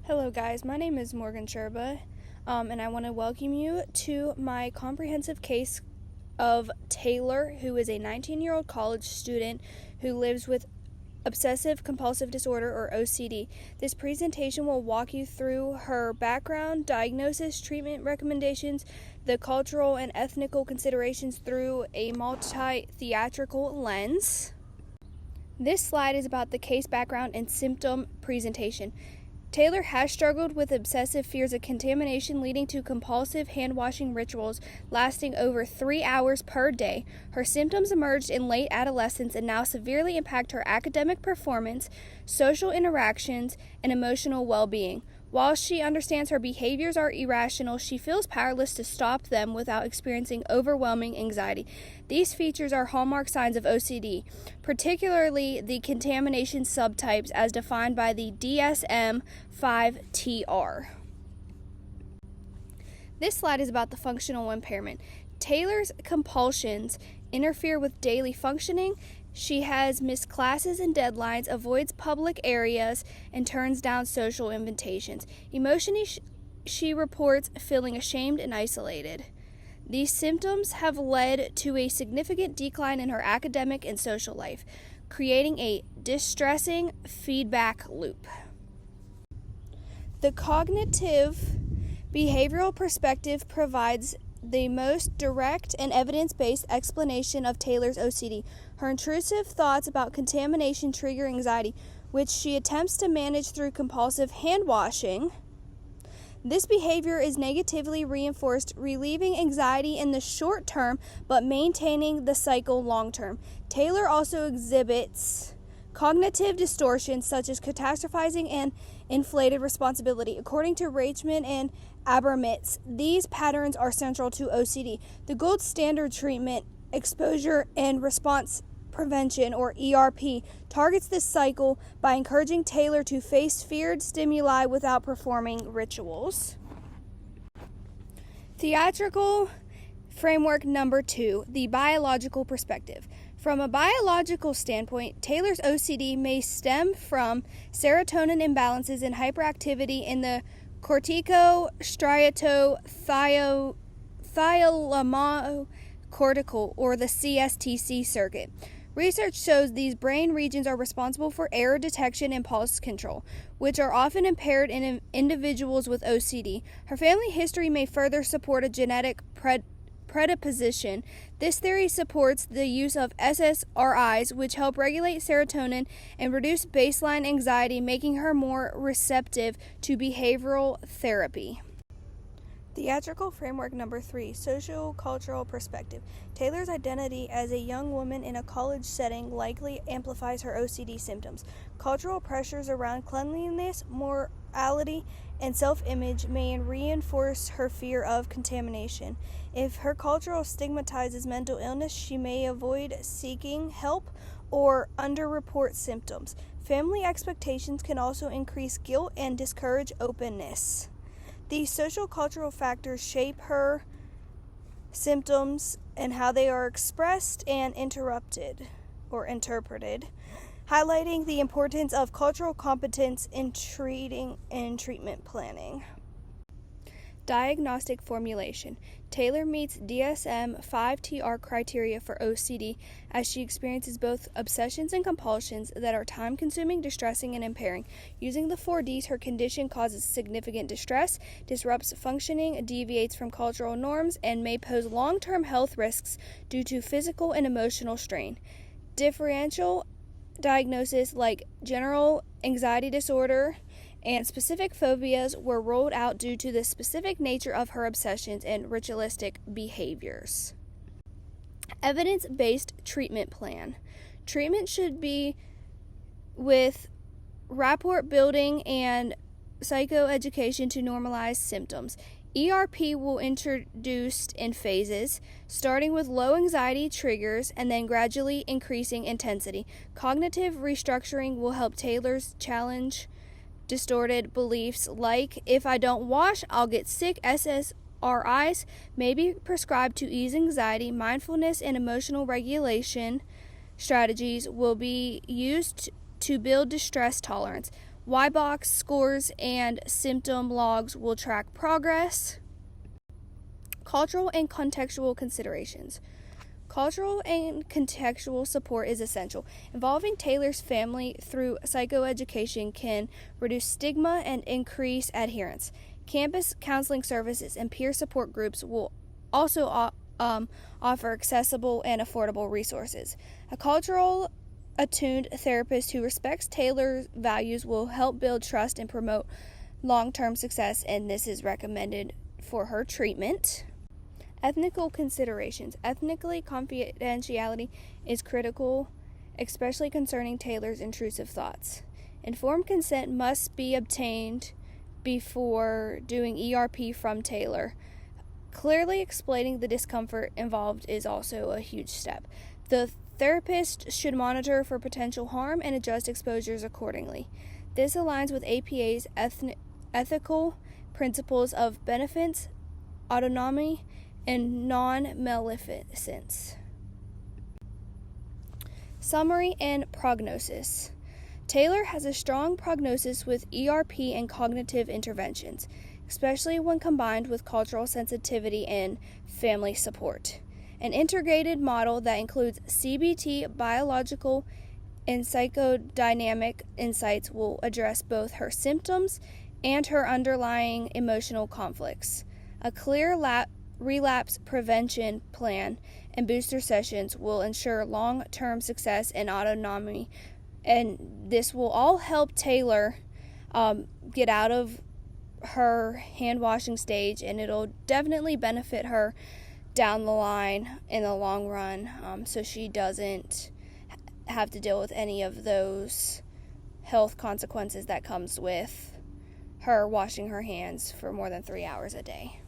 Hello guys, my name is Morgan Sherba, and I want to welcome you to my comprehensive case of Taylor, who is a 19-year-old college student who lives with obsessive compulsive disorder, or OCD. This presentation will walk you through her background, diagnosis, treatment recommendations, the cultural and ethnical considerations through a multi-theatrical lens. This slide is about the case background and symptom presentation. Taylor has struggled with obsessive fears of contamination leading to compulsive hand-washing rituals lasting over 3 hours per day. Her symptoms emerged in late adolescence and now severely impact her academic performance, social interactions, and emotional well-being. While she understands her behaviors are irrational, she feels powerless to stop them without experiencing overwhelming anxiety. These features are hallmark signs of OCD, particularly the contamination subtypes as defined by the DSM-5-TR. This slide is about the functional impairment. Taylor's compulsions interfere with daily functioning. She has missed classes and deadlines, avoids public areas, and turns down social invitations. Emotionally, she reports feeling ashamed and isolated. These symptoms have led to a significant decline in her academic and social life, creating a distressing feedback loop. The cognitive behavioral perspective provides the most direct and evidence-based explanation of Taylor's OCD. Her intrusive thoughts about contamination trigger anxiety, which she attempts to manage through compulsive hand-washing. This behavior is negatively reinforced, relieving anxiety in the short term, but maintaining the cycle long term. Taylor also exhibits cognitive distortions such as catastrophizing and inflated responsibility. According to Reichman and Abramitz, these patterns are central to OCD. The gold standard treatment, exposure and response prevention, or ERP, targets this cycle by encouraging Taylor to face feared stimuli without performing rituals. Theatrical framework number 2, the biological perspective. From a biological standpoint, Taylor's OCD may stem from serotonin imbalances and hyperactivity in the cortico-striato-thalamocortical, or the CSTC circuit. Research shows these brain regions are responsible for error detection and impulse control, which are often impaired in individuals with OCD. Her family history may further support a genetic predisposition. This theory supports the use of SSRIs, which help regulate serotonin and reduce baseline anxiety, making her more receptive to behavioral therapy. Theatrical framework number 3, socio-cultural perspective. Taylor's identity as a young woman in a college setting likely amplifies her OCD symptoms. Cultural pressures around cleanliness, morality, and self-image may reinforce her fear of contamination. If her culture stigmatizes mental illness, she may avoid seeking help or underreport symptoms. Family expectations can also increase guilt and discourage openness. These social cultural factors shape her symptoms and how they are expressed and interpreted, highlighting the importance of cultural competence in treating and treatment planning. Diagnostic formulation. Taylor meets DSM-5-TR criteria for OCD as she experiences both obsessions and compulsions that are time-consuming, distressing, and impairing. Using the 4Ds, her condition causes significant distress, disrupts functioning, deviates from cultural norms, and may pose long-term health risks due to physical and emotional strain. Differential diagnosis like general anxiety disorder and specific phobias were rolled out due to the specific nature of her obsessions and ritualistic behaviors. Evidence-based treatment plan. Treatment should be with rapport building and psychoeducation to normalize symptoms. ERP will introduce in phases, starting with low anxiety triggers and then gradually increasing intensity. Cognitive restructuring will help Taylor's challenge distorted beliefs like, if I don't wash, I'll get sick. SSRIs may be prescribed to ease anxiety. Mindfulness and emotional regulation strategies will be used to build distress tolerance. Y-box scores and symptom logs will track progress. Cultural and contextual considerations. Cultural and contextual support is essential. Involving Taylor's family through psychoeducation can reduce stigma and increase adherence. Campus counseling services and peer support groups will also offer accessible and affordable resources. A cultural attuned therapist who respects Taylor's values will help build trust and promote long-term success, and this is recommended for her treatment. Ethical considerations. Ethnically, confidentiality is critical, especially concerning Taylor's intrusive thoughts. Informed consent must be obtained before doing ERP from Taylor. Clearly explaining the discomfort involved is also a huge step. The therapist should monitor for potential harm and adjust exposures accordingly. This aligns with APA's ethical principles of beneficence, autonomy, and non-maleficence. Summary and prognosis. Taylor has a strong prognosis with ERP and cognitive interventions, especially when combined with cultural sensitivity and family support. An integrated model that includes CBT, biological, and psychodynamic insights will address both her symptoms and her underlying emotional conflicts. A clear relapse prevention plan and booster sessions will ensure long-term success and autonomy, and this will all help Taylor get out of her hand-washing stage, and it'll definitely benefit her down the line in the long run, so she doesn't have to deal with any of those health consequences that comes with her washing her hands for more than 3 hours a day.